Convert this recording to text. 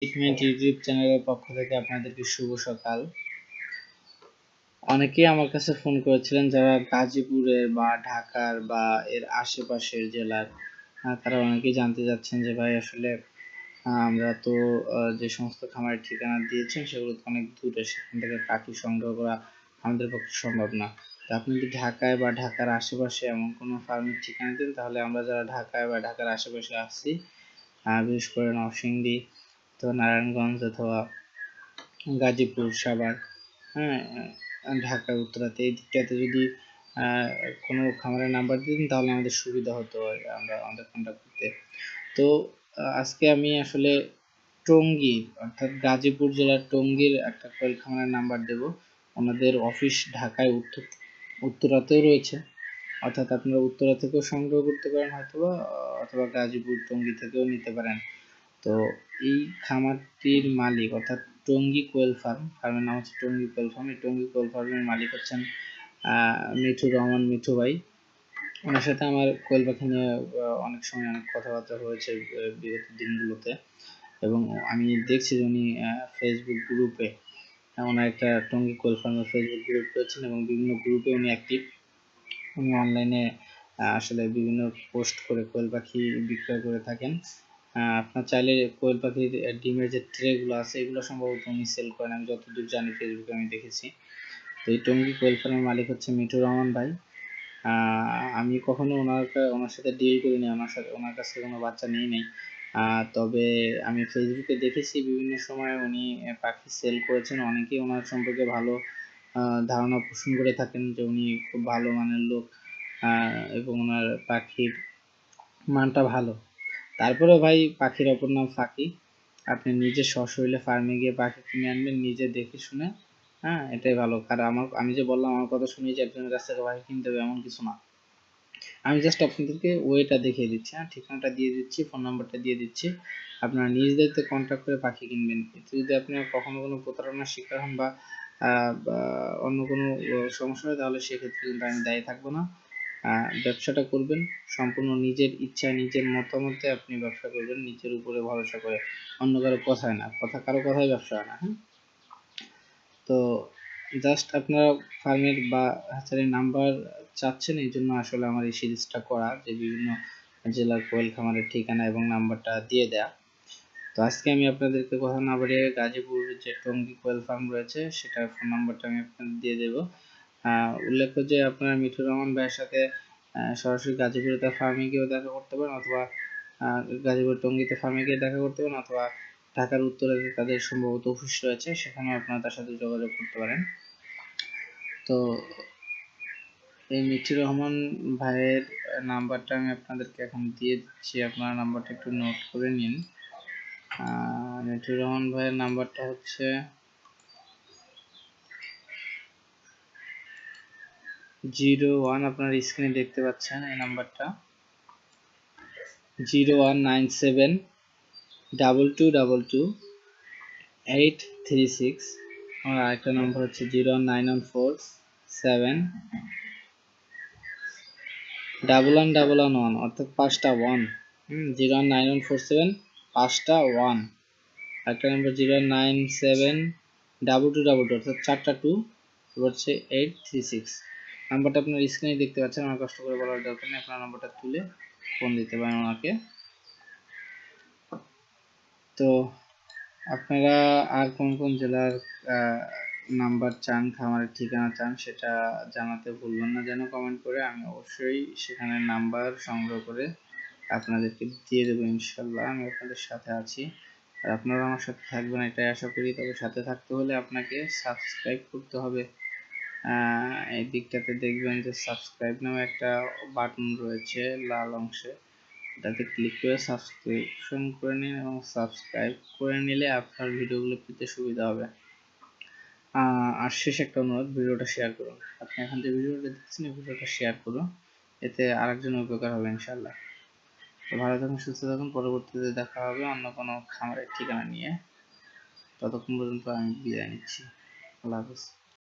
Treatment YouTube চ্যানেলের পক্ষ থেকে আপনাদেরকে শুভ সকাল। অনেকেই আমার কাছে ফোন করেছিলেন যারা গাজীপুরের বা ঢাকার বা এর আশেপাশের জেলার, তারা অনেকেই জানতে চাচ্ছেন যে ভাই আসলে আমরা তো যে সমস্ত খামারের ঠিকানা দিয়েছেন সেগুলো তো অনেক দূরে, সেখান থেকে পাখি সংগ্রহ করা আমাদের পক্ষে সম্ভব না। তো আপনি যদি ঢাকায় বা ঢাকার আশেপাশে এমন কোনো ফার্মের ঠিকানা দেন তাহলে আমরা যারা ঢাকায় বা ঢাকার আশেপাশে আসছি, বিশেষ করে নরসিংদী তো নারায়ণগঞ্জ অথবা গাজীপুর, সাভার, হ্যাঁ, ঢাকা উত্তরাতে এই দিকটাতে যদি কোনো খামারের নাম্বার দিতেন তাহলে আমাদের সুবিধা হতো আমরা আমাদের কন্ট্যাক্ট করতে। তো আজকে আমি আসলে টঙ্গীর অর্থাৎ গাজীপুর জেলার টঙ্গীর একটা কোয়েল খামারের নাম্বার দেব। ওনাদের অফিস ঢাকায় উত্তরাতেও রয়েছে, অর্থাৎ আপনারা উত্তরা থেকেও সংগ্রহ করতে পারেন হয়তোবা, অথবা গাজীপুর টঙ্গী থেকেও নিতে পারেন। তো এই খামারটির মালিক অর্থাৎ টঙ্গী কোয়েল ফার্মের নাম হচ্ছে টঙ্গী কোয়েল ফার্ম। এই টঙ্গী কোয়েল ফার্মের মালিক হচ্ছেন মিঠুর রহমান মিঠু ভাই। ওনার সাথে আমার কোয়েল পাখি নিয়ে অনেক সময় অনেক কথাবার্তা হয়েছে বিগত দিনগুলোতে, এবং আমি দেখছি যে উনি ফেসবুক গ্রুপে ওনার একটা টঙ্গী কোয়েল ফার্মের ফেসবুক গ্রুপ রয়েছেন এবং বিভিন্ন গ্রুপে উনি অ্যাক্টিভ। উনি অনলাইনে আসলে বিভিন্ন পোস্ট করে কোয়েল পাখি বিক্রয় করে থাকেন। আপনার চাইলে কোয়েল পাখির ডিমের যে ট্রেগুলো আছে এগুলো সম্ভবত উনি সেল করেন, আমি যতদূর জানি ফেসবুকে আমি দেখেছি। তো এই টঙ্গী কোয়েল ফার্মের মালিক হচ্ছে মিঠুর রহমান ভাই। আমি কখনো ওনার সাথে ডিল করিনি, ওনার কাছে কোনো বাচ্চা নেই নাই। তবে আমি ফেসবুকে দেখেছি বিভিন্ন সময় উনি পাখি সেল করেছেন। অনেকেই ওনার সম্পর্কে ভালো ধারণা পোষণ করে থাকেন যে উনি খুব ভালো মানের লোক এবং ওনার পাখির মানটা ভালো। তারপরে ভাই পাখির অপর নাম ফাঁকি। আপনি নিজে সশরীরে ফার্মে গিয়ে পাখি কিনে আনবেন, নিজে দেখে শুনে। এটাই ভালো। কারণ আমি যে বললাম আমার কথা শুনেই যে একজনের কাছ থেকে পাখি কিনতে হবে এমন কিছু না। আমি জাস্ট আপনাদেরকে ওয়েটা দেখিয়ে দিচ্ছি, ঠিকানাটা দিয়ে দিচ্ছি, ফোন নাম্বারটা দিয়ে দিচ্ছি। আপনারা নিজ দায়িত্বে কন্ট্যাক্ট করে পাখি কিনবেন। এতে যদি আপনারা কখনো কোনো প্রতারণার শিকার হন বা অন্য কোনো সমস্যা হয় তাহলে সেক্ষেত্রে কিন্তু আমি দায়ী থাকবো না। ব্যবসাটা করবেন সম্পূর্ণ নিজের ইচ্ছা, নিজের মতামতে আপনি ব্যবসা করবেন, নিজের উপরে ভরসা করে, অন্য কারো কথায় না। কারো কথায় ব্যবসা হয় না। তো জাস্ট আপনারা ফার্মের বা হ্যাচারির নাম্বার চাচ্ছেন, এই জন্য আসলে আমার এই সিরিজটা করা, যে বিভিন্ন জেলার কোয়েল খামারের ঠিকানা এবং নাম্বারটা দিয়ে দেয়া। তো আজকে আমি আপনাদেরকে কথা না বাড়িয়ে গাজীপুর যে টঙ্গী কোয়েল ফার্ম রয়েছে সেটার ফোন নাম্বারটা আমি আপনাদের দিয়ে দেব। উল্লেখ্য যে আপনারা মিঠুর রহমান ভাইয়ের সাথে সরাসরি গাজীপুরে তার ফার্মে গিয়েও দেখা করতে পারেন, অথবা গাজীপুর টঙ্গীতে ফার্মে গিয়ে দেখা করতে পারেন, অথবা ঢাকার উত্তরে তাদের সম্ভবত অফিস রয়েছে, সেখানেও আপনারা তার সাথে যোগাযোগ করতে পারেন। তো এই মিঠুর রহমান ভাইয়ের নাম্বারটা আমি আপনাদেরকে এখন দিয়ে দিচ্ছি, আপনারা নাম্বারটা একটু নোট করে নিন। মিঠুর রহমান ভাইয়ের নাম্বারটা হচ্ছে 01, আপনার স্ক্রিনে দেখতে পাচ্ছেন এই নাম্বারটা 019722222836। আর আরেকটা নাম্বার হচ্ছে 091471111, অর্থাৎ 5টা 1। 09147 5টা 1। আরেকটা নাম্বার 0972222, অর্থাৎ 4টা 2, হচ্ছে 836। নাম্বারটা আপনার স্ক্রিনে দেখতে পাচ্ছেন, আমার কষ্ট করে বলার দরকার নেই, আপনার নাম্বারটা তুলে ফোন দিতে পারেন ওনাকে। তো আপনারা আর কোন কোন জেলার নাম্বার চান, খামারের ঠিকানা চান, সেটা জানাতে ভুলবেন না যেন কমেন্ট করে। আমি অবশ্যই সেখানে নাম্বার সংগ্রহ করে আপনাদেরকে দিয়ে দেবো ইনশাল্লাহ। আমি আপনাদের সাথে আছি, আর আপনারা আমার সাথে থাকবেন এটাই আশা করি। তবে সাথে থাকতে হলে আপনাকে সাবস্ক্রাইব করতে হবে। এই দিকটাতে দেখবেন যে সাবস্ক্রাইব নামে একটা বাটন রয়েছে লাল অংশে, এটাতে ক্লিক করে সাবস্ক্রিপশন করে নিন এবং সাবস্ক্রাইব করে নিলে আপনার ভিডিওগুলো পেতে সুবিধা হবে। আর শেষ একটা অনুরোধ, ভিডিওটা শেয়ার করুন। আপনি এখন যে ভিডিওটা দেখছেন এই ভিডিওটা শেয়ার করুন, এতে আরেকজনের উপকার হবে ইনশাল্লাহ। তো ভালো থাকুন, সুস্থ থাকুন, পরবর্তীতে দেখা হবে অন্য কোনো খামারের ঠিকানা নিয়ে। ততক্ষণ পর্যন্ত আমি বিদায় নিচ্ছি। আল্লাহ হাফেজ।